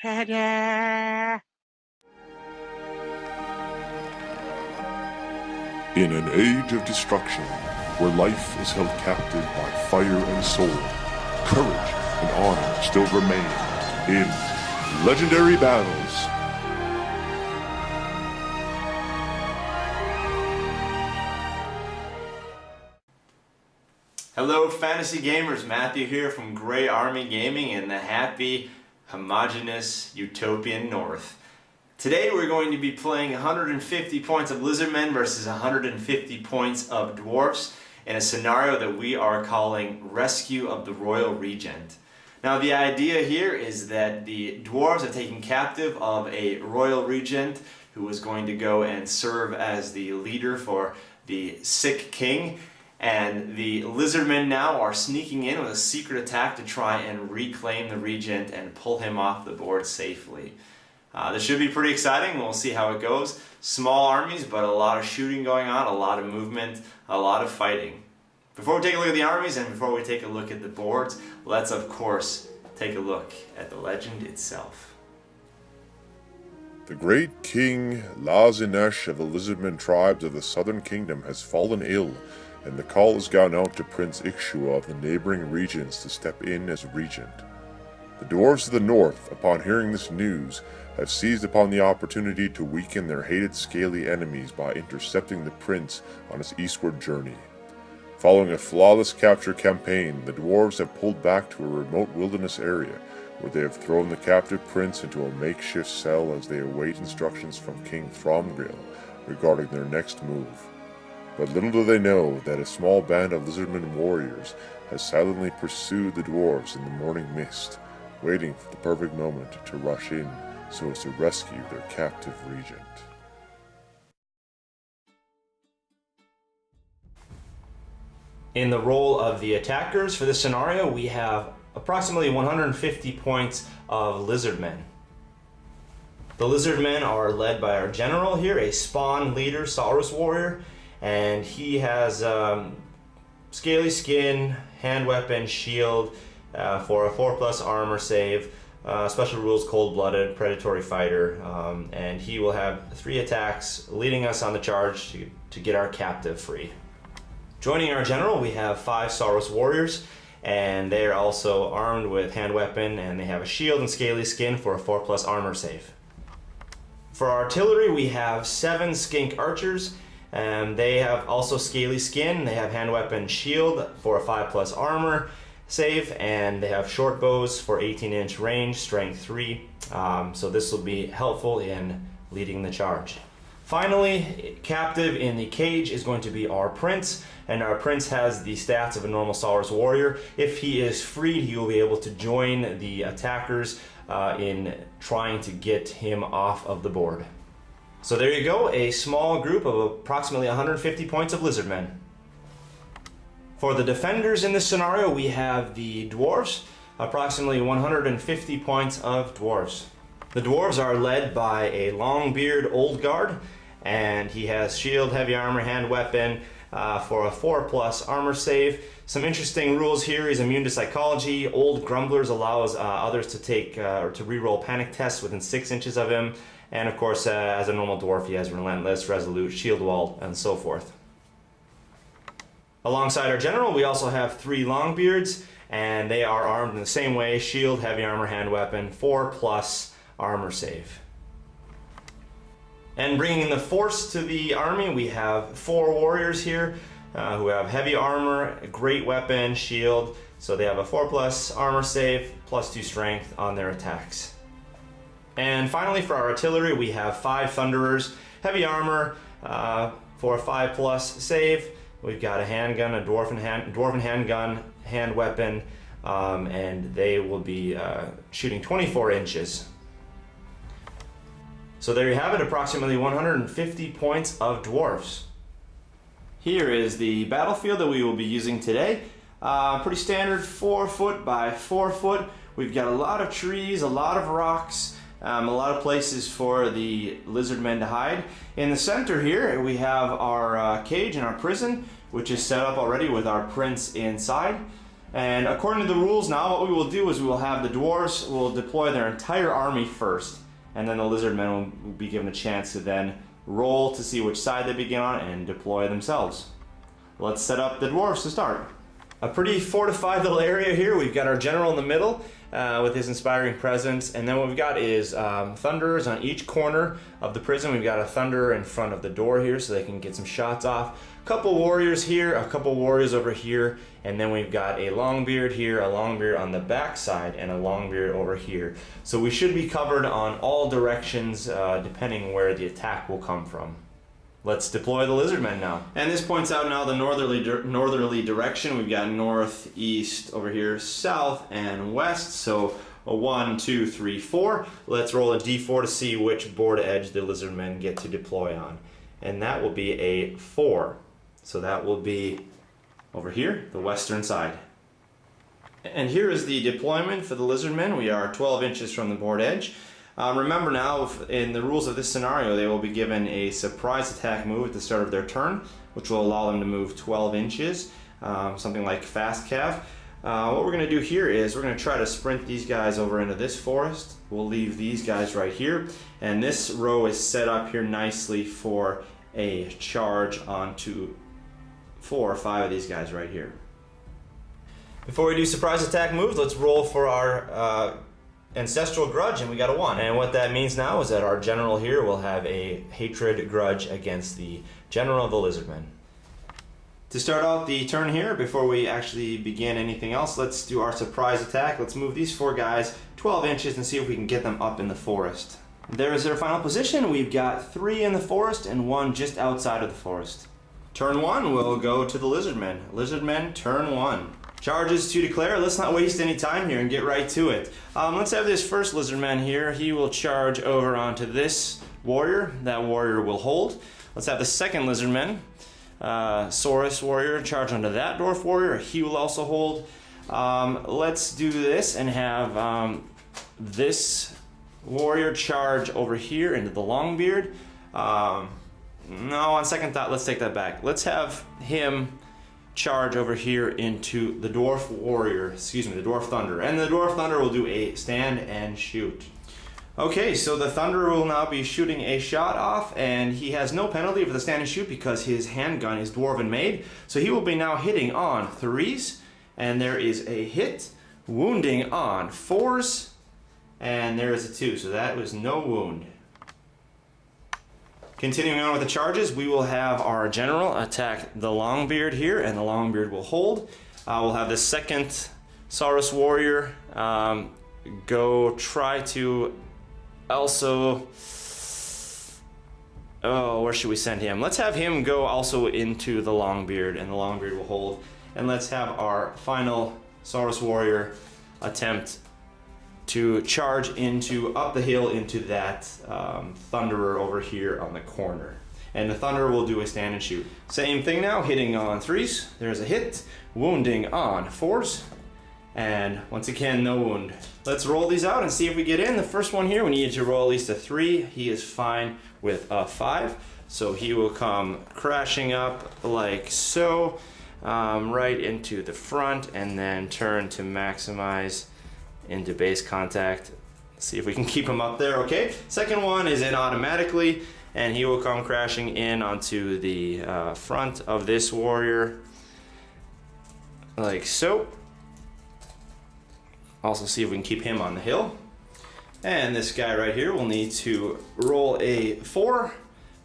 Ta-da! In an age of destruction, where life is held captive by fire and sword, courage and honor still remain in legendary battles. Hello fantasy gamers, Matthew here from Grey Army Gaming in the happy, homogeneous, utopian north. Today we're going to be playing 150 points of Lizardmen versus 150 points of Dwarfs in a scenario that we are calling Rescue of the Royal Regent. Now the idea here is that the Dwarves are taken captive of a Royal Regent who was going to go and serve as the leader for the sick king. And the Lizardmen now are sneaking in with a secret attack to try and reclaim the Regent and pull him off the board safely. This should be pretty exciting. We'll see how it goes. Small armies, but a lot of shooting going on, a lot of movement, a lot of fighting. Before we take a look at the armies and before we take a look at the boards, let's of course take a look at the legend itself. The great King Laz-Inaash of the Lizardmen tribes of the Southern Kingdom has fallen ill, and the call has gone out to Prince Ixchua of the neighboring regions to step in as regent. The dwarves of the north, upon hearing this news, have seized upon the opportunity to weaken their hated scaly enemies by intercepting the prince on his eastward journey. Following a flawless capture campaign, the dwarves have pulled back to a remote wilderness area where they have thrown the captive prince into a makeshift cell as they await instructions from King Thromgril regarding their next move. But little do they know that a small band of Lizardmen warriors has silently pursued the dwarves in the morning mist, waiting for the perfect moment to rush in so as to rescue their captive regent. In the role of the attackers for this scenario, we have approximately 150 points of Lizardmen. The Lizardmen are led by our general here, a spawn leader, Saurus warrior, and he has scaly skin, hand weapon, shield for a 4+ armor save, special rules cold-blooded, predatory fighter, and he will have 3 attacks leading us on the charge to get our captive free. Joining our general we have 5 Saurus warriors, and they are also armed with hand weapon, and they have a shield and scaly skin for a 4+ armor save. For artillery we have 7 skink archers, and they have also scaly skin. They have hand weapon, shield for a 5+ armor save, and they have short bows for 18-inch range, strength 3, so this will be helpful in leading the charge. Finally, captive in the cage is going to be our prince, and our prince has the stats of a normal Saurus warrior. If he is freed, he will be able to join the attackers in trying to get him off of the board. So there you go, a small group of approximately 150 points of Lizardmen. For the defenders in this scenario, we have the Dwarfs, approximately 150 points of Dwarfs. The Dwarves are led by a long-beard old guard, and he has shield, heavy armor, hand weapon for a 4+ armor save. Some interesting rules here. He's immune to psychology. Old Grumblers allows others to take or to reroll panic tests within 6 inches of him. And of course, as a normal dwarf, he has relentless, resolute, shield wall, and so forth. Alongside our general, we also have 3 Longbeards, and they are armed in the same way: shield, heavy armor, hand weapon, 4+ armor save. And bringing in the force to the army, we have 4 warriors here who have heavy armor, great weapon, shield, so they have a 4+ armor save, +2 strength on their attacks. And finally, for our artillery, we have 5 Thunderers, heavy armor for a 5+ save. We've got a handgun, a dwarven handgun, hand weapon, and they will be shooting 24 inches. So there you have it, approximately 150 points of Dwarfs. Here is the battlefield that we will be using today. Pretty standard 4 foot by 4 foot. We've got a lot of trees, a lot of rocks, a lot of places for the Lizardmen to hide. In the center here we have our cage and our prison, which is set up already with our prince inside. And according to the rules now, what we will do is we will have the Dwarfs will deploy their entire army first, and then the Lizardmen will be given a chance to then roll to see which side they begin on and deploy themselves. Let's set up the Dwarfs to start. A pretty fortified little area here. We've got our general in the middle with his inspiring presence, and then what we've got is thunderers on each corner of the prison. We've got a thunderer in front of the door here so they can get some shots off. A couple warriors here, a couple warriors over here, and then we've got a longbeard here, a longbeard on the back side, and a longbeard over here. So we should be covered on all directions depending where the attack will come from. Let's deploy the Lizardmen now. And this points out now the northerly direction. We've got north, east, over here, south, and west. So a 1, 2, 3, 4. Let's roll a d4 to see which board edge the Lizardmen get to deploy on. And that will be a 4. So that will be over here, the western side. And here is the deployment for the Lizardmen. We are 12 inches from the board edge. Remember now, in the rules of this scenario, they will be given a surprise attack move at the start of their turn, which will allow them to move 12 inches, something like fast cav. What we're going to do here is we're going to try to sprint these guys over into this forest. We'll leave these guys right here, and this row is set up here nicely for a charge onto 4 or 5 of these guys right here. Before we do surprise attack moves, let's roll for our ancestral grudge, and we got a 1. And what that means now is that our general here will have a hatred grudge against the general of the Lizardmen. To start out the turn here, before we actually begin anything else, let's do our surprise attack. Let's move these 4 guys 12 inches and see if we can get them up in the forest. There is their final position. We've got 3 in the forest and 1 just outside of the forest. Turn 1 will go to the Lizardmen. Lizardmen, turn 1. Charges to declare. Let's not waste any time here and get right to it. Let's have this first Lizardman here. He will charge over onto this warrior. That warrior will hold. Let's have the second Lizardman, Saurus warrior, charge onto that dwarf warrior. He will also hold. Let's do this and have this warrior charge over here into the Longbeard. No, on second thought, let's take that back. Let's have him charge over here into the dwarf warrior, excuse me, the dwarf thunder. And the dwarf thunder will do a stand and shoot. Okay, so the thunderer will now be shooting a shot off, and he has no penalty for the stand and shoot because his handgun is dwarven made. So he will be now hitting on 3s, and there is a hit, wounding on 4s, and there is a 2, so that was no wound. Continuing on with the charges, we will have our general attack the Longbeard here, and the Longbeard will hold. We'll have the second Saurus warrior go try to also... Oh, where should we send him? Let's have him go also into the Longbeard, and the Longbeard will hold. And let's have our final Saurus warrior attempt to charge into up the hill into that thunderer over here on the corner. And the thunderer will do a stand and shoot. Same thing now, hitting on 3s. There's a hit, wounding on 4s, and once again, no wound. Let's roll these out and see if we get in. The first one here, we need to roll at least a 3. He is fine with a 5. So he will come crashing up like so, right into the front, and then turn to maximize into base contact. See if we can keep him up there. Okay, second one is in automatically, and he will come crashing in onto the front of this warrior like so. Also see if we can keep him on the hill. And this guy right here will need to roll a 4,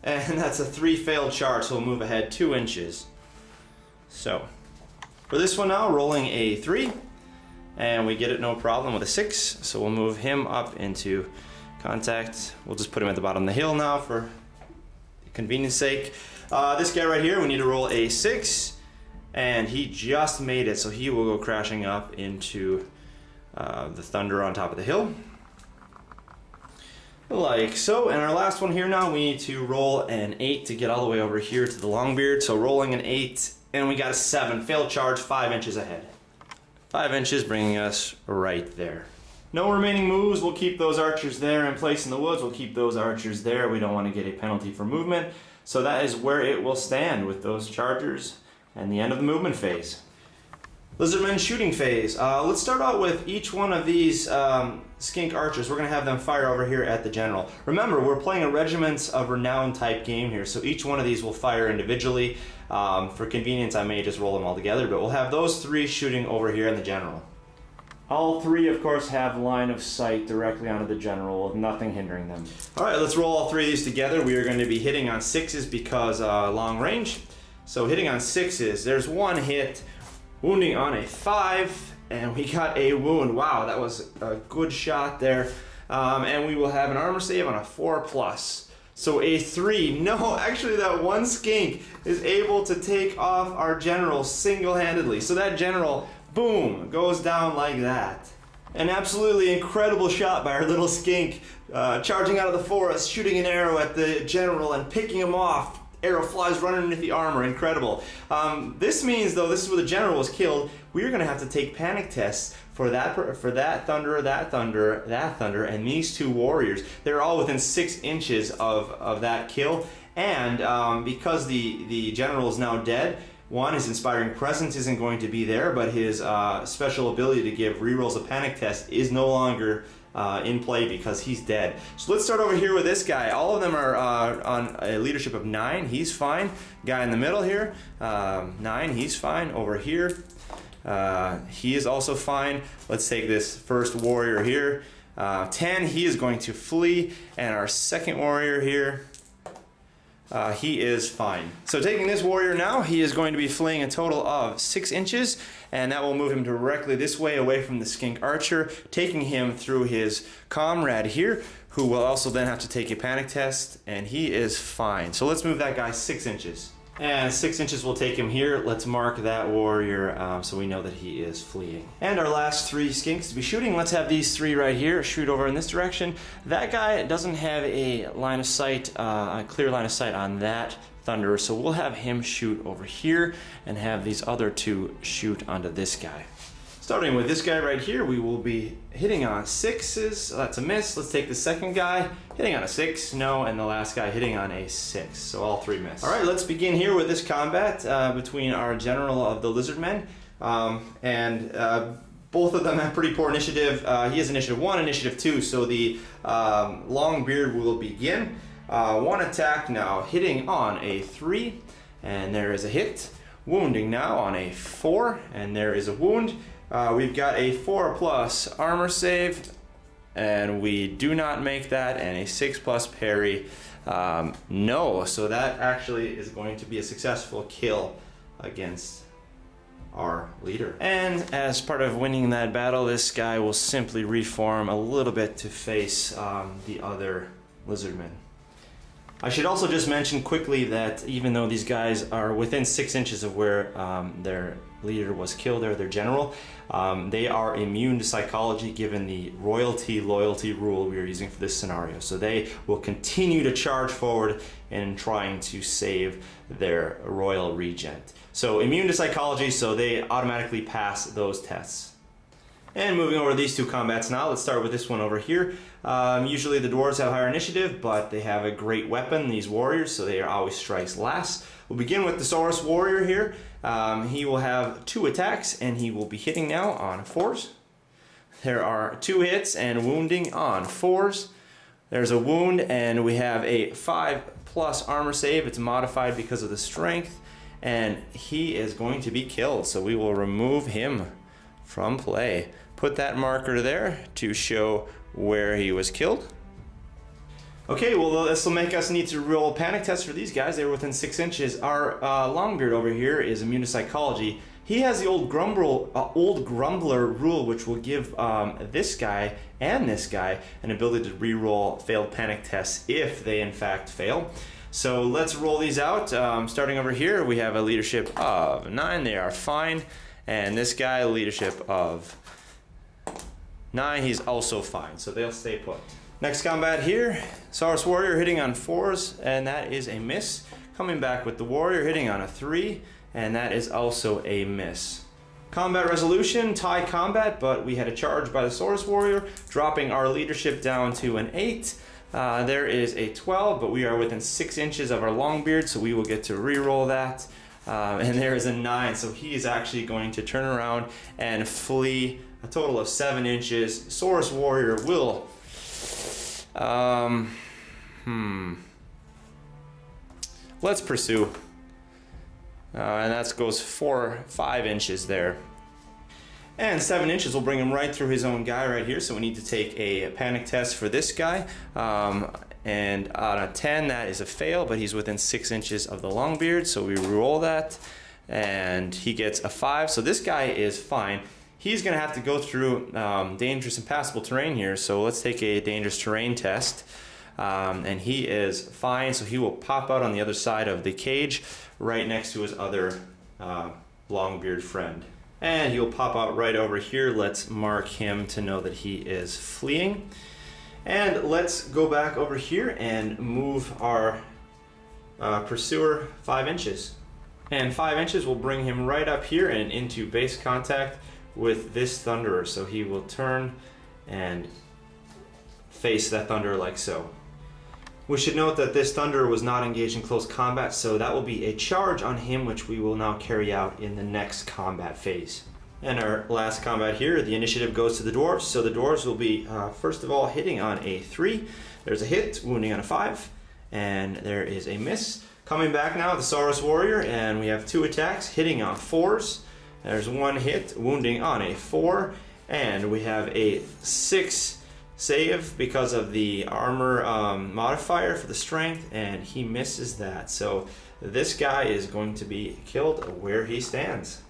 and that's a 3 failed charge, so we'll move ahead 2 inches. So for this one now, rolling a 3, and we get it no problem with a 6, so we'll move him up into contact. We'll just put him at the bottom of the hill now for convenience sake. This guy right here, we need to roll a 6, and he just made it, so he will go crashing up into the thunder on top of the hill. Like so. And our last one here now, we need to roll an 8 to get all the way over here to the Longbeard. So rolling an 8, and we got a 7. Failed charge, 5 inches ahead. 5 inches, bringing us right there. No remaining moves. We'll keep those archers there in place in the woods. We'll keep those archers there. We don't want to get a penalty for movement. So that is where it will stand with those chargers and the end of the movement phase. Lizardmen shooting phase. Let's start out with each one of these skink archers. We're going to have them fire over here at the general. Remember, we're playing a Regiments of Renown type game here, so each one of these will fire individually. For convenience, I may just roll them all together, but we'll have those three shooting over here in the general. All three, of course, have line of sight directly onto the general with nothing hindering them. All right, let's roll all three of these together. We are going to be hitting on 6s because long range. So hitting on 6s, there's one hit, wounding on a 5, and we got a wound. Wow, that was a good shot there. And we will have an armor save on a 4+. So a 3. No, actually that one skink is able to take off our general single-handedly. So that general, boom, goes down like that. An absolutely incredible shot by our little skink, charging out of the forest, shooting an arrow at the general and picking him off. Arrow flies right underneath the armor. Incredible. This means, though, this is where the general was killed. We are going to have to take panic tests for that thunder, that thunder, that thunder, and these two warriors. They're all within 6 inches of that kill. And because the general is now dead, one, his inspiring presence isn't going to be there, but his special ability to give rerolls of panic test is no longer in play because he's dead. So let's start over here with this guy. All of them are on a leadership of 9. He's fine. Guy in the middle here, 9. He's fine. Over here, he is also fine. Let's take this first warrior here, 10. He is going to flee, and our second warrior here, he is fine. So taking this warrior now, he is going to be fleeing a total of 6 inches, and that will move him directly this way away from the skink archer, taking him through his comrade here, who will also then have to take a panic test, and he is fine. So let's move that guy 6 inches. And 6 inches will take him here. Let's mark that warrior so we know that he is fleeing. And our last 3 skinks to be shooting. Let's have these 3 right here shoot over in this direction. That guy doesn't have a line of sight, a clear line of sight on that thunder, so we'll have him shoot over here and have these other 2 shoot onto this guy. Starting with this guy right here, we will be hitting on 6s. So that's a miss. Let's take the second guy, hitting on a 6, no, and the last guy hitting on a 6. So all 3 miss. All right, let's begin here with this combat between our general of the Lizardmen. Both of them have pretty poor initiative. He has initiative 1, initiative 2, so the Longbeard will begin. 1 attack now, hitting on a 3, and there is a hit. Wounding now on a 4, and there is a wound. We've got a 4+ armor save, and we do not make that, and a 6+ parry. No, so that actually is going to be a successful kill against our leader. And as part of winning that battle, this guy will simply reform a little bit to face the other Lizardmen. I should also just mention quickly that even though these guys are within 6 inches of where their leader was killed, or their general, they are immune to psychology given the royalty loyalty rule we are using for this scenario. So they will continue to charge forward in trying to save their royal regent. So immune to psychology, so they automatically pass those tests. And moving over to these 2 combats now, let's start with this one over here. Usually the dwarves have higher initiative, but they have a great weapon, these warriors, so they are always strikes last. We'll begin with the Saurus warrior here. He will have 2 attacks, and he will be hitting now on 4s. There are 2 hits and wounding on 4s. There's a wound, and we have a 5+ armor save. It's modified because of the strength, and he is going to be killed, so we will remove him from play. Put that marker there to show where he was killed. Okay, well this will make us need to roll panic tests for these guys. They were within 6 inches. Our Longbeard over here is immune to psychology. He has the old grumbler rule, which will give this guy and this guy an ability to re-roll failed panic tests if they in fact fail. So let's roll these out. Starting over here, we have a leadership of 9. They are fine. And this guy, leadership of 9, he's also fine, so they'll stay put. Next combat here, Saurus warrior hitting on 4s, and that is a miss. Coming back with the warrior hitting on a 3, and that is also a miss. Combat resolution, tie combat, but we had a charge by the Saurus warrior, dropping our leadership down to an 8. There is a 12, but we are within 6 inches of our Longbeard, so we will get to re-roll that. And there is a 9, so he is actually going to turn around and flee a total of 7 inches. Saurus Warrior will... Let's pursue. And that goes 5 inches there. And 7 inches will bring him right through his own guy right here, so we need to take a panic test for this guy. And on a 10, that is a fail, but he's within 6 inches of the Longbeard, so we roll that, and he gets a 5. So this guy is fine. He's going to have to go through dangerous impassable terrain here, so let's take a dangerous terrain test. And he is fine, so he will pop out on the other side of the cage, right next to his other Longbeard friend. And he'll pop out right over here. Let's mark him to know that he is fleeing. And let's go back over here and move our pursuer 5 inches. And 5 inches will bring him right up here and into base contact with this Thunderer. So he will turn and face that Thunderer like so. We should note that this Thunderer was not engaged in close combat, so that will be a charge on him, which we will now carry out in the next combat phase. And our last combat here, the initiative goes to the Dwarfs. So the Dwarfs will be, first of all, hitting on a 3. There's a hit, wounding on a 5, and there is a miss. Coming back now, the Saurus Warrior, and we have 2 attacks, hitting on 4s. There's 1 hit, wounding on a 4, and we have a 6 save because of the armor modifier for the strength, and he misses that. So this guy is going to be killed where he stands.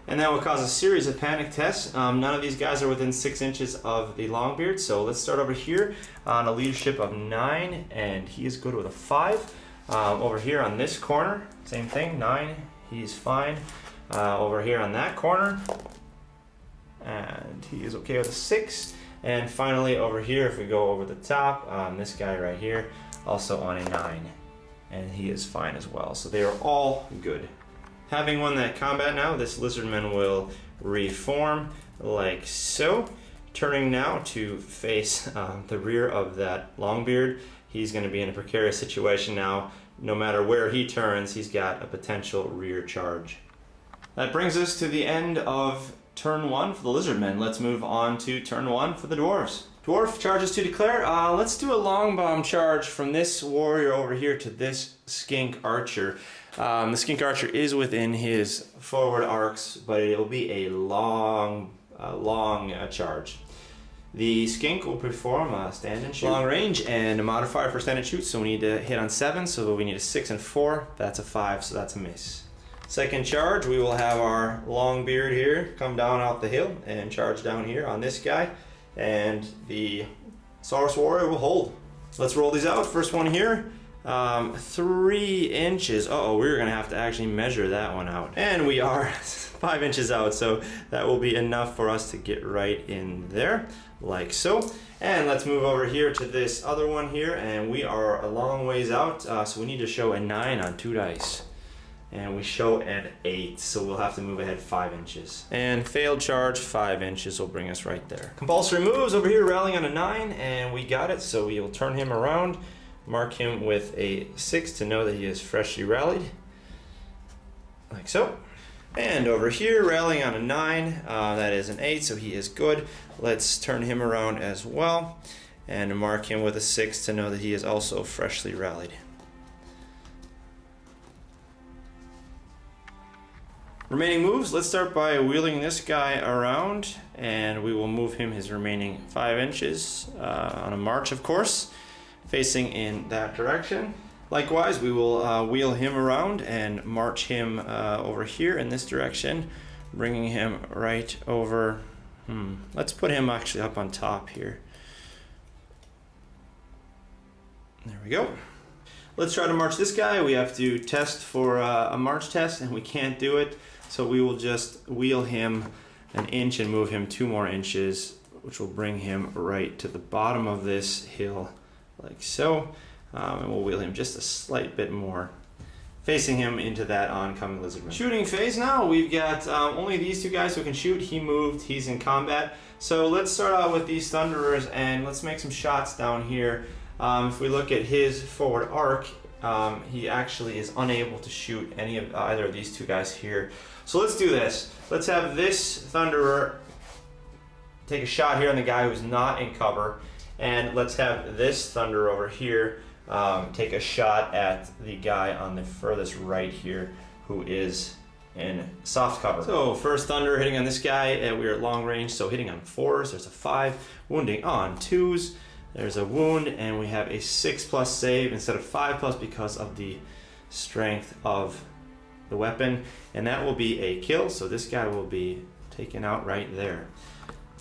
And that will cause a series of panic tests. None of these guys are within 6 inches of the Longbeard, so let's start over here on a leadership of 9, and he is good with a 5. Over here on this corner, same thing, 9, he's fine. Over here on that corner, and he is okay with a 6. And finally over here, if we go over the top, this guy right here, also on a 9, and he is fine as well. So they are all good. Having won that combat now, this Lizardman will reform like so, turning now to face the rear of that Longbeard. He's going to be in a precarious situation now. No matter where he turns, he's got a potential rear charge. That brings us to the end of turn 1 for the Lizardmen. Let's move on to turn 1 for the Dwarves. Dwarf charges to declare. Let's do a long bomb charge from this warrior over here to this skink archer. The skink archer is within his forward arcs, but it will be a long charge. The skink will perform a stand and shoot long range and a modifier for stand and shoot, so we need to hit on 7, so we need a 6 and 4. That's a 5, so that's a miss. Second charge, we will have our Longbeard here come down out the hill and charge down here on this guy, and the Saurus Warrior will hold. Let's roll these out. First one here, 3 inches. We're gonna have to actually measure that one out, and we are 5 inches out, so that will be enough for us to get right in there like so. And let's move over here to this other one here, and we are a long ways out, so we need to show a 9 on 2 dice. And we show an 8, so we'll have to move ahead 5 inches. And failed charge, 5 inches will bring us right there. Compulsory moves over here, rallying on a 9, and we got it, so we will turn him around, mark him with a 6 to know that he is freshly rallied, like so. And over here, rallying on a 9, that is an 8, so he is good. Let's turn him around as well, and mark him with a 6 to know that he is also freshly rallied. Remaining moves, let's start by wheeling this guy around, and we will move him his remaining 5 inches on a march, of course, facing in that direction. Likewise, we will wheel him around and march him over here in this direction, bringing him right over. Let's put him actually up on top here. There we go. Let's try to march this guy. We have to test for a march test, and we can't do it. So we will just wheel him an inch and move him 2 more inches, which will bring him right to the bottom of this hill, like so. And we'll wheel him just a slight bit more, facing him into that oncoming Lizardman. Shooting phase now. We've got only these 2 guys who can shoot. He moved, he's in combat. So let's start out with these Thunderers, and let's make some shots down here. If we look at his forward arc, he actually is unable to shoot any of either of these two guys here. So let's do this. Let's have this Thunderer take a shot here on the guy who's not in cover, and let's have this Thunderer over here take a shot at the guy on the furthest right here who is in soft cover. So first Thunder hitting on this guy, and we're at long range, so hitting on 4s, there's a 5, wounding on 2s, there's a wound, and we have a 6+ save instead of 5+ because of the strength of the weapon, and that will be a kill, so this guy will be taken out right there.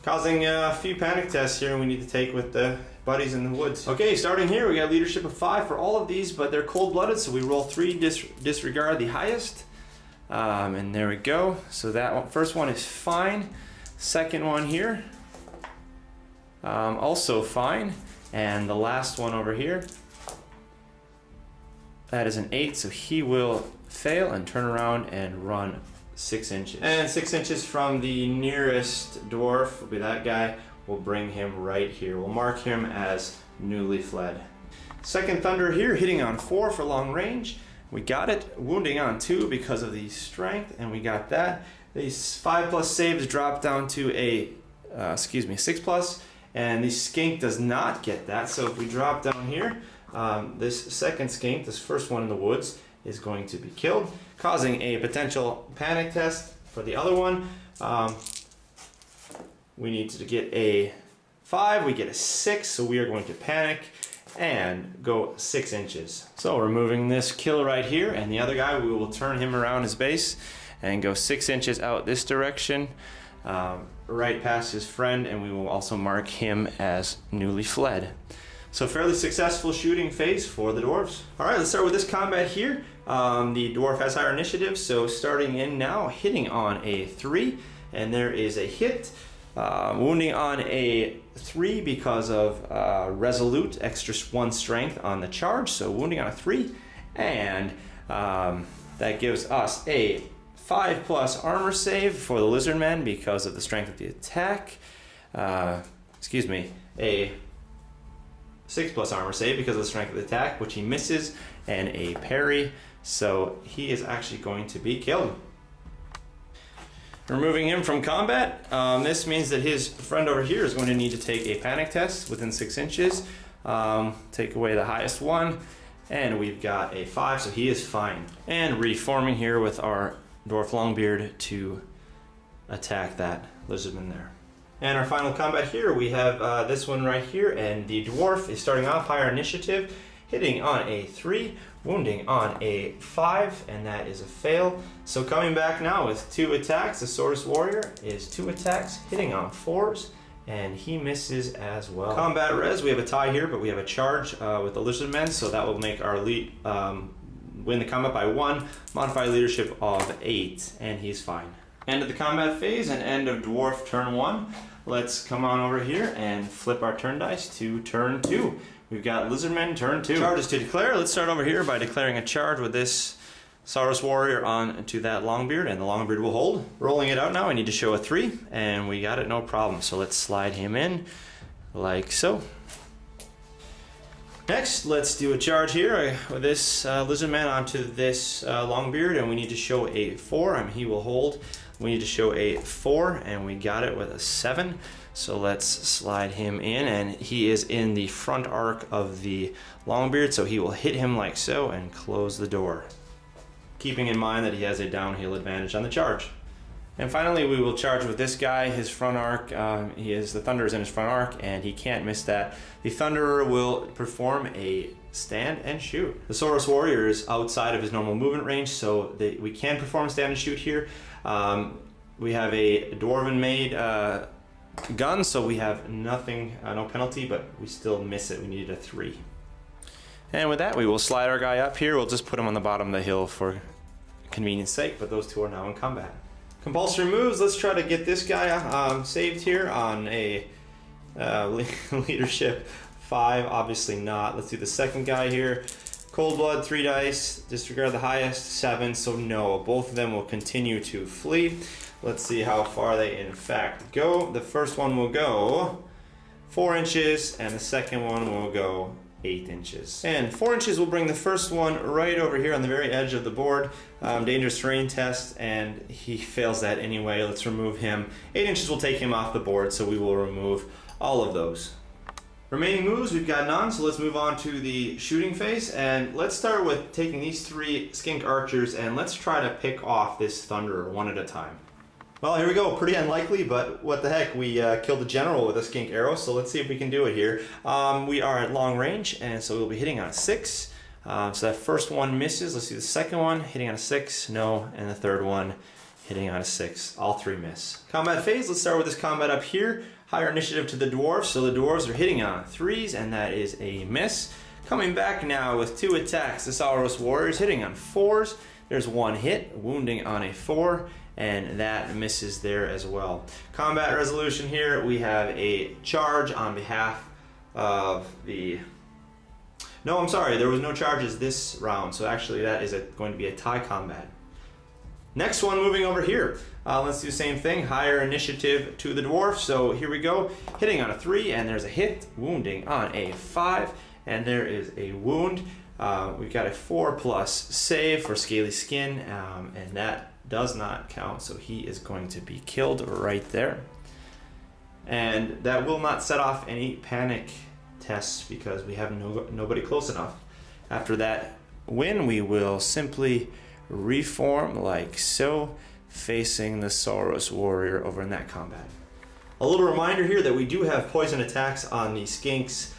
Causing a few panic tests here we need to take with the buddies in the woods. Okay, starting here, we got leadership of 5 for all of these, but they're cold-blooded, so we roll 3, disregard the highest. And there we go. So that one, first one is fine. Second one here, also fine. And the last one over here, that is an 8, so he will fail and turn around and run 6 inches. And 6 inches from the nearest dwarf will be that guy. We'll bring him right here. We'll mark him as newly fled. Second Thunder here, hitting on 4 for long range. We got it. Wounding on 2 because of the strength, and we got that. These 5+ saves drop down to a 6+, and the skink does not get that. So if we drop down here, this second skink, this first one in the woods, is going to be killed, causing a potential panic test for the other one. We need to get a 5, we get a 6, so we are going to panic and go 6 inches. So removing this kill right here, and the other guy, we will turn him around his base and go 6 inches out this direction, right past his friend, and we will also mark him as newly fled. So fairly successful shooting phase for the dwarves. All right, let's start with this combat here. The dwarf has higher initiative, so starting in now, hitting on a 3, and there is a hit. Wounding on a 3 because of resolute, extra 1 strength on the charge, so wounding on a 3, and that gives us a 5+ armor save for the Lizardmen because of the strength of the attack. A 6+ armor save because of the strength of the attack, which he misses, and a parry, so he is actually going to be killed. Removing him from combat, this means that his friend over here is going to need to take a panic test within 6 inches. Take away the highest one, and we've got a 5, so he is fine. And reforming here with our Dwarf Longbeard to attack that Lizardman there. And our final combat here, we have this one right here, and the dwarf is starting off higher initiative, hitting on a 3, wounding on a 5, and that is a fail. So coming back now with 2 attacks, the Swords Warrior is 2 attacks, hitting on 4s, and he misses as well. Combat res, we have a tie here, but we have a charge with the Lizardmen, so that will make our lead win the combat by 1, modify leadership of 8, and he's fine. End of the combat phase and end of dwarf turn 1. Let's come on over here and flip our turn dice to turn 2. We've got Lizardmen turn 2. Charges to declare. Let's start over here by declaring a charge with this Saurus Warrior on to that Longbeard, and the Longbeard will hold. Rolling it out now, I need to show a 3, and we got it, no problem. So let's slide him in like so. Next, let's do a charge here with this Lizardman onto this Longbeard, and we need to show a 4, and he will hold. We need to show a 4, and we got it with a 7. So let's slide him in, and he is in the front arc of the Longbeard, so he will hit him like so and close the door, keeping in mind that he has a downhill advantage on the charge. And finally, we will charge with this guy, his front arc. The Thunder is in his front arc, and he can't miss that. The Thunderer will perform a stand and shoot. The Saurus Warrior is outside of his normal movement range, so we can perform a stand and shoot here. We have a Dwarven-made gun, so we have nothing, no penalty, but we still miss it. We needed a 3. And with that, we will slide our guy up here. We'll just put him on the bottom of the hill for convenience sake, but those two are now in combat. Compulsory moves, let's try to get this guy saved here on a leadership 5, obviously not. Let's do the second guy here. Cold Blood, 3 dice, disregard the highest, 7, so no. Both of them will continue to flee. Let's see how far they in fact go. The first one will go 4 inches, and the second one will go 8 inches. And 4 inches will bring the first one right over here on the very edge of the board. Dangerous terrain test, and he fails that anyway. Let's remove him. 8 inches will take him off the board, so we will remove all of those. Remaining moves, we've got none, so let's move on to the shooting phase. And let's start with taking these 3 skink archers, and let's try to pick off this thunderer one at a time. Well, here we go. Pretty unlikely, but what the heck. We killed the general with a skink arrow, so let's see if we can do it here. We are at long range, and so we'll be hitting on a 6. So that first one misses. Let's do the second one. Hitting on a 6, no. And the third one, hitting on a 6. All 3 miss. Combat phase, let's start with this combat up here. Higher initiative to the dwarfs, so the dwarves are hitting on 3s, and that is a miss. Coming back now with 2 attacks, the Saurus warriors hitting on 4s. There's 1 hit, wounding on a 4. And that misses there as well. Combat resolution here, we have a charge on behalf of the... No, I'm sorry, there was no charges this round, so actually that is going to be a tie combat. Next one, moving over here. Let's do the same thing, higher initiative to the dwarf. So here we go, hitting on a 3, and there's a hit, wounding on a 5, and there is a wound. We've got a 4+ save for scaly skin, and that does not count, so he is going to be killed right there. And that will not set off any panic tests because we have nobody close enough. After that win, we will simply reform like so, facing the Saurus warrior over in that combat. A little reminder here that we do have poison attacks on the skinks.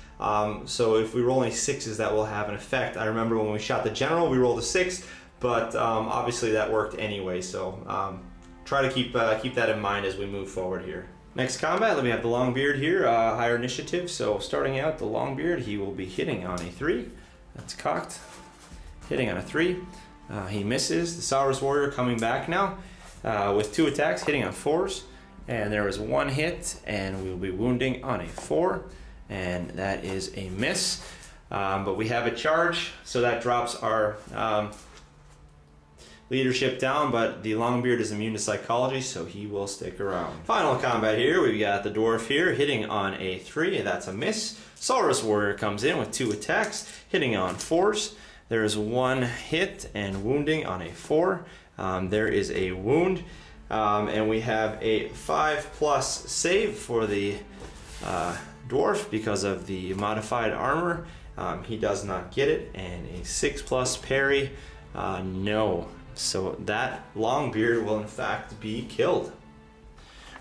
So if we roll any 6s, that will have an effect. I remember when we shot the general, we rolled a 6, but obviously that worked anyway, so try to keep that in mind as we move forward here. Next combat, we have the Longbeard here, higher initiative. So starting out, the Longbeard, he will be hitting on a 3. That's cocked. Hitting on a 3. He misses. The Saurus warrior coming back now with 2 attacks, hitting on 4s. And there is 1 hit, and we will be wounding on a 4. And that is a miss. But we have a charge, so that drops our leadership down, but the Longbeard is immune to psychology, so he will stick around. Final combat here, we've got the dwarf here hitting on a 3, and that's a miss. Saurus warrior comes in with 2 attacks, hitting on 4s. There is 1 hit and wounding on a 4. There is a wound, and we have a 5+ save for the dwarf because of the modified armor. He does not get it, and a 6+ parry, no. So that Longbeard will in fact be killed.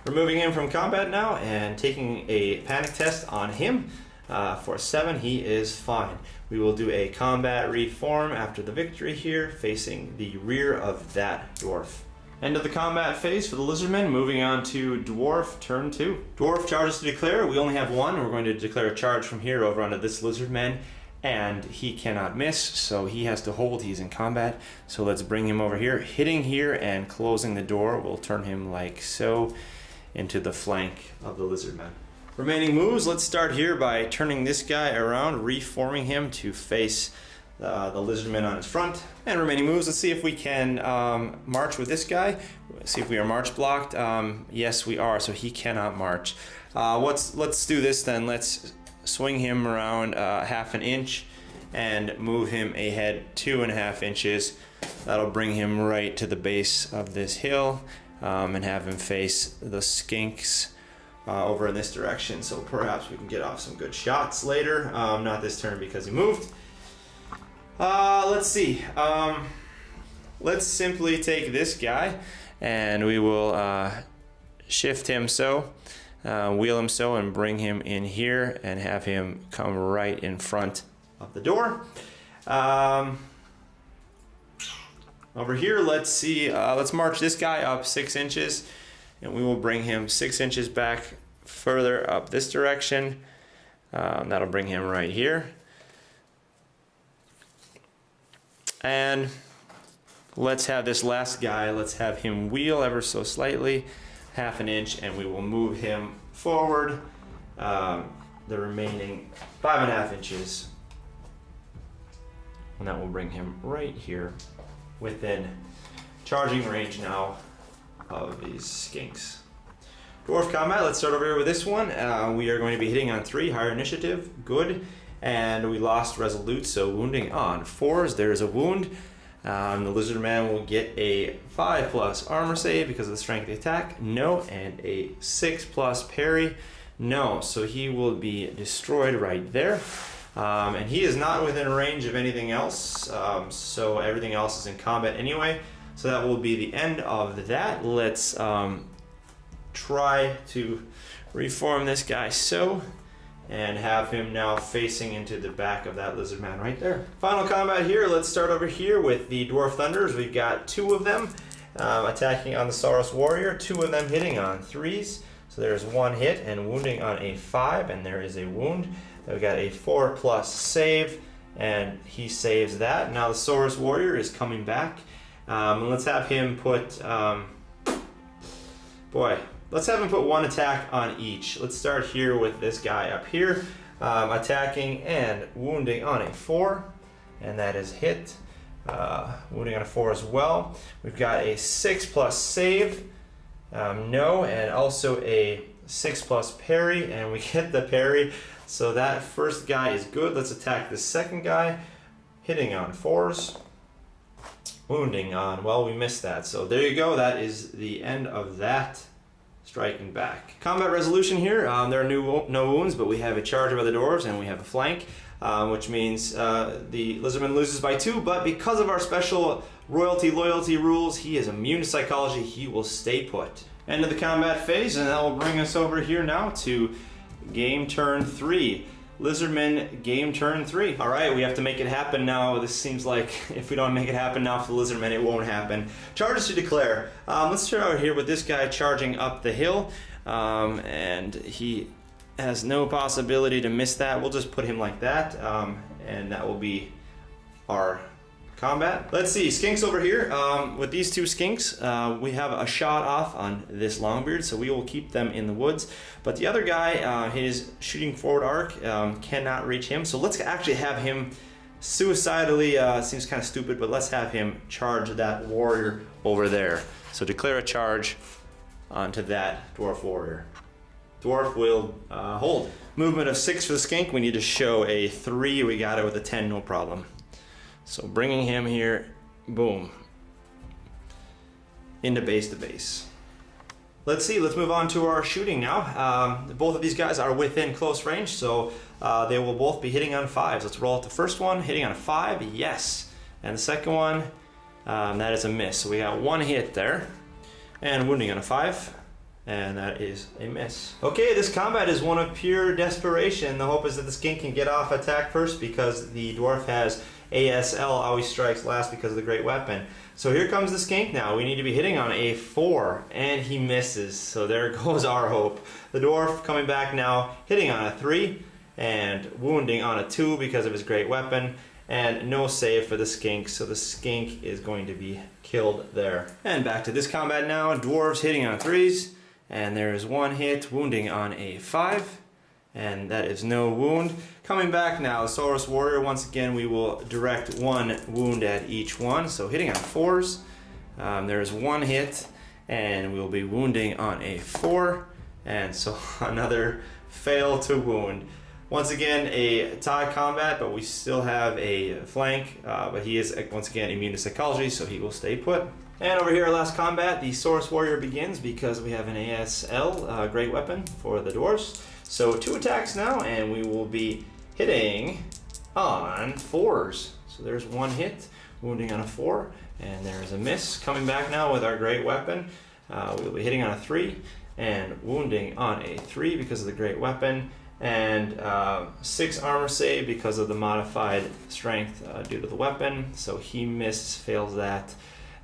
We're moving in from combat now and taking a panic test on him. For 7, he is fine. We will do a combat reform after the victory here, facing the rear of that dwarf. End of the combat phase for the Lizardmen, moving on to Dwarf, turn 2. Dwarf charges to declare, we only have 1. We're going to declare a charge from here over onto this Lizardman, and he cannot miss, so he has to hold, he's in combat. So let's bring him over here, hitting here and closing the door. We'll turn him like so into the flank of the Lizardmen. Remaining moves, let's start here by turning this guy around, reforming him to face the Lizardman on his front. And remaining moves, let's see if we can march with this guy. See if we are march blocked. Yes, we are, so he cannot march. Let's do this then. Let's swing him around 1/2 inch and move him ahead 2.5 inches. That'll bring him right to the base of this hill and have him face the skinks over in this direction. So perhaps we can get off some good shots later. Not this turn because he moved. Let's see. Let's simply take this guy and we will shift him so, wheel him so, and bring him in here and have him come right in front of the door. Over here, let's see. Let's march this guy up 6 inches, and we will bring him 6 inches back further up this direction. That'll bring him right here. And let's have this last guy, let's have him wheel ever so slightly, 1/2 inch, and we will move him forward the remaining 5.5 inches. And that will bring him right here within charging range now of these skinks. Dwarf combat, let's start over here with this one. We are going to be hitting on 3, higher initiative, good. and we lost resolute, so wounding on 4s. There's a wound. The Lizardman will get a 5+ armor save because of the strength of the attack. No. And a 6+ parry. No. So he will be destroyed right there. And he is not within range of anything else. So everything else is in combat anyway. So that will be the end of that. Let's try to reform this guy so, and have him now facing into the back of that Lizardman right there. Final combat here. Let's start over here with the Dwarf Thunders. We've got 2 of them attacking on the Saurus Warrior, 2 of them hitting on 3s. So there's 1 hit and wounding on a 5, and there is a wound. Then we got a 4+ save, and he saves that. Now the Saurus Warrior is coming back. Let's have him put, let's have him put 1 attack on each. Let's start here with this guy up here, attacking and wounding on a 4, and that is hit. Wounding on a 4 as well. We've got a 6+ save, no, and also a 6+ parry, and we get the parry. So that first guy is good. Let's attack the second guy, hitting on 4s. Wounding on, well, we missed that. So there you go. That is the end of that. Striking back. Combat resolution here. There are no wounds, but we have a charge by the Dwarves and we have a flank, which means the Lizardman loses by 2. But because of our special royalty loyalty rules, he is immune to psychology. He will stay put. End of the combat phase, and that will bring us over here now to game turn 3. Lizardmen game turn 3. All right, we have to make it happen now. This seems like if we don't make it happen now for the Lizardmen, it won't happen. Charges to declare. Let's start out here with this guy charging up the hill, and he has no possibility to miss that. We'll just put him like that, and that will be our combat. Let's see, skinks over here. With these 2 skinks, we have a shot off on this Longbeard, so we will keep them in the woods. But the other guy, his shooting forward arc cannot reach him, so let's actually have him suicidally, seems kind of stupid, but let's have him charge that warrior over there. So declare a charge onto that Dwarf warrior. Dwarf will hold. Movement of 6 for the skink. We need to show a 3. We got it with a 10, no problem. So bringing him here, boom, into base to base. Let's see, let's move on to our shooting now. Both of these guys are within close range, so they will both be hitting on 5s. Let's roll out the first one, hitting on a 5, yes. And the second one, that is a miss. So we got 1 hit there, and wounding on a 5. And that is a miss. Okay, this combat is one of pure desperation. The hope is that the skink can get off attack first because the dwarf has ASL, always strikes last because of the great weapon. So here comes the skink now. We need to be hitting on a 4, and he misses. So there goes our hope. The dwarf coming back now, hitting on a 3, and wounding on a 2 because of his great weapon. And no save for the skink, so the skink is going to be killed there. And back to this combat now. Dwarves hitting on 3s. And there is 1 hit, wounding on a 5, and that is no wound. Coming back now, the Saurus Warrior, once again we will direct 1 wound at each one, so hitting on 4s. There is 1 hit, and we will be wounding on a 4, and so another fail to wound. Once again, a tie combat, but we still have a flank, but he is once again immune to psychology, so he will stay put. And over here, our last combat, the Saurus Warrior begins because we have an ASL, great weapon for the dwarves. So 2 attacks now, and we will be hitting on 4s. So there's 1 hit, wounding on a 4, and there's a miss. Coming back now with our great weapon, we'll be hitting on a 3, and wounding on a 3 because of the great weapon, and 6 armor save because of the modified strength due to the weapon. So he missed, fails that.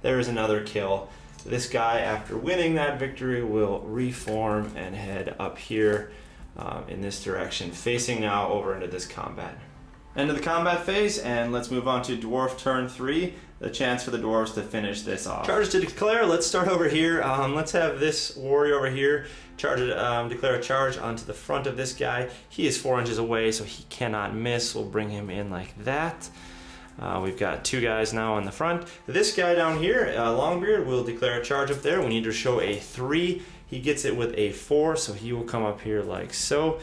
There is another kill. This guy, after winning that victory, will reform and head up here in this direction, facing now over into this combat. End of the combat phase, and let's move on to Dwarf turn 3, the chance for the dwarves to finish this off. Charges to declare. Let's start over here. Let's have this warrior over here declare a charge onto the front of this guy. He is 4 inches away, so he cannot miss. We'll bring him in like that. We've got 2 guys now in the front. This guy down here, Longbeard, will declare a charge up there. We need to show a 3. He gets it with a 4, so he will come up here like so,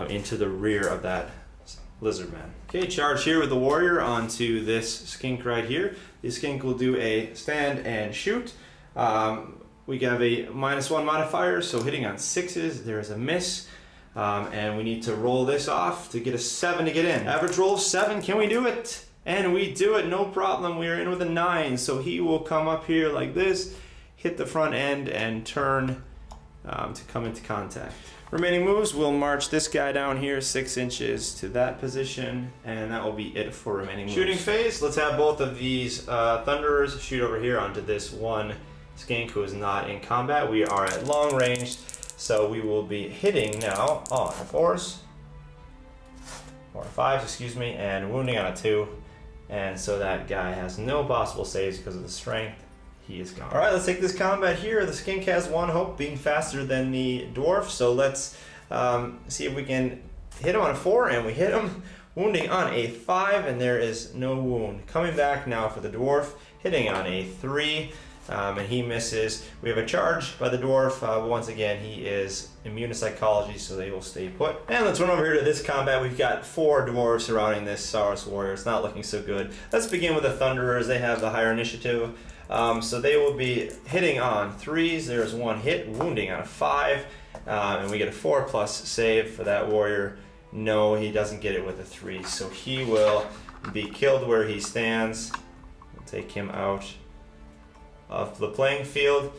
into the rear of that Lizardmen. Okay, charge here with the warrior onto this skink right here. The skink will do a stand and shoot. We have a -1 modifier, so hitting on 6s, there is a miss. And we need to roll this off to get a 7 to get in. Average roll of 7, can we do it? And we do it, no problem. We are in with a 9, so he will come up here like this, hit the front end, and turn to come into contact. Remaining moves, we'll march this guy down here 6 inches to that position, and that will be it for remaining moves. Shooting phase, let's have both of these Thunderers shoot over here onto this one skink who is not in combat. We are at long range, so we will be hitting now on 4s, or 5s, excuse me, and wounding on a 2. And so that guy has no possible saves because of the strength. He is gone. Alright, let's take this combat here. The skink has 1 hope, being faster than the dwarf. So let's see if we can hit him on a 4, and we hit him. Wounding on a 5, and there is no wound. Coming back now for the dwarf, hitting on a 3, and he misses. We have a charge by the dwarf. Once again, he is immune to psychology, so they will stay put. And let's run over here to this combat. We've got 4 dwarves surrounding this Saurus warrior. It's not looking so good. Let's begin with the Thunderers. They have the higher initiative. So they will be hitting on 3s. There's 1 hit, wounding on a 5, and we get a 4+ save for that warrior. No, he doesn't get it with a 3, so he will be killed where he stands. We'll take him out of the playing field.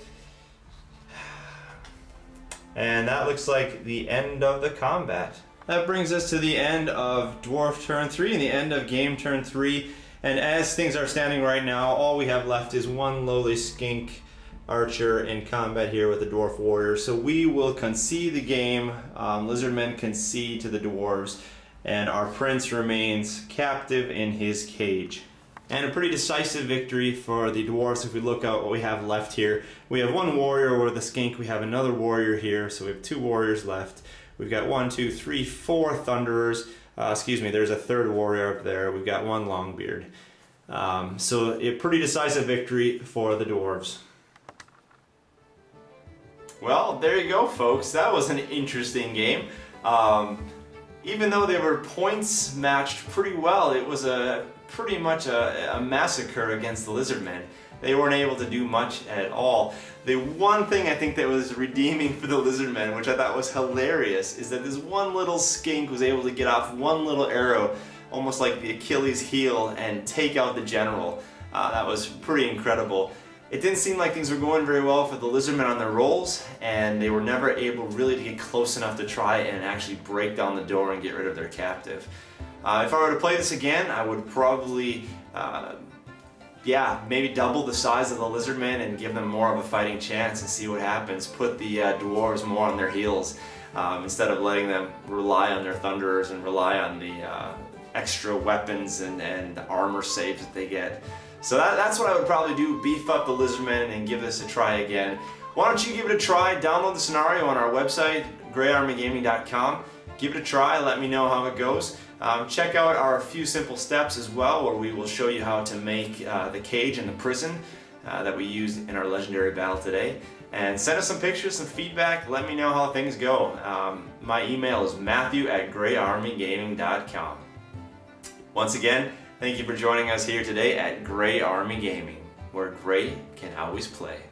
And that looks like the end of the combat. That brings us to the end of Dwarf turn 3 and the end of game turn 3. And as things are standing right now, all we have left is 1 lowly skink archer in combat here with the dwarf warrior. So we will concede the game. Lizardmen concede to the dwarves, and our prince remains captive in his cage. And a pretty decisive victory for the dwarves. If we look at what we have left here, we have 1 warrior with the skink. We have another warrior here, so we have 2 warriors left. We've got 1, 2, 3, 4 thunderers. Excuse me, there's a 3rd warrior up there. We've got 1 longbeard. So a pretty decisive victory for the dwarves. Well, there you go, folks. That was an interesting game. Even though they were points matched pretty well, it was pretty much a massacre against the Lizardmen. They weren't able to do much at all. The one thing I think that was redeeming for the Lizardmen, which I thought was hilarious, is that this one little skink was able to get off 1 little arrow, almost like the Achilles heel, and take out the general. That was pretty incredible. It didn't seem like things were going very well for the Lizardmen on their rolls, and they were never able really to get close enough to try and actually break down the door and get rid of their captive. If I were to play this again, I would probably maybe double the size of the Lizardmen and give them more of a fighting chance and see what happens. Put the dwarves more on their heels instead of letting them rely on their thunderers and rely on the extra weapons and armor saves that they get. So that's what I would probably do, beef up the Lizardmen and give this a try again. Why don't you give it a try? Download the scenario on our website, greyarmygaming.com. Give it a try, let me know how it goes. Check out our few simple steps as well, where we will show you how to make the cage and the prison that we used in our legendary battle today. And send us some pictures, some feedback, let me know how things go. My email is matthew@greyarmygaming.com. Once again, thank you for joining us here today at Grey Army Gaming, where Grey can always play.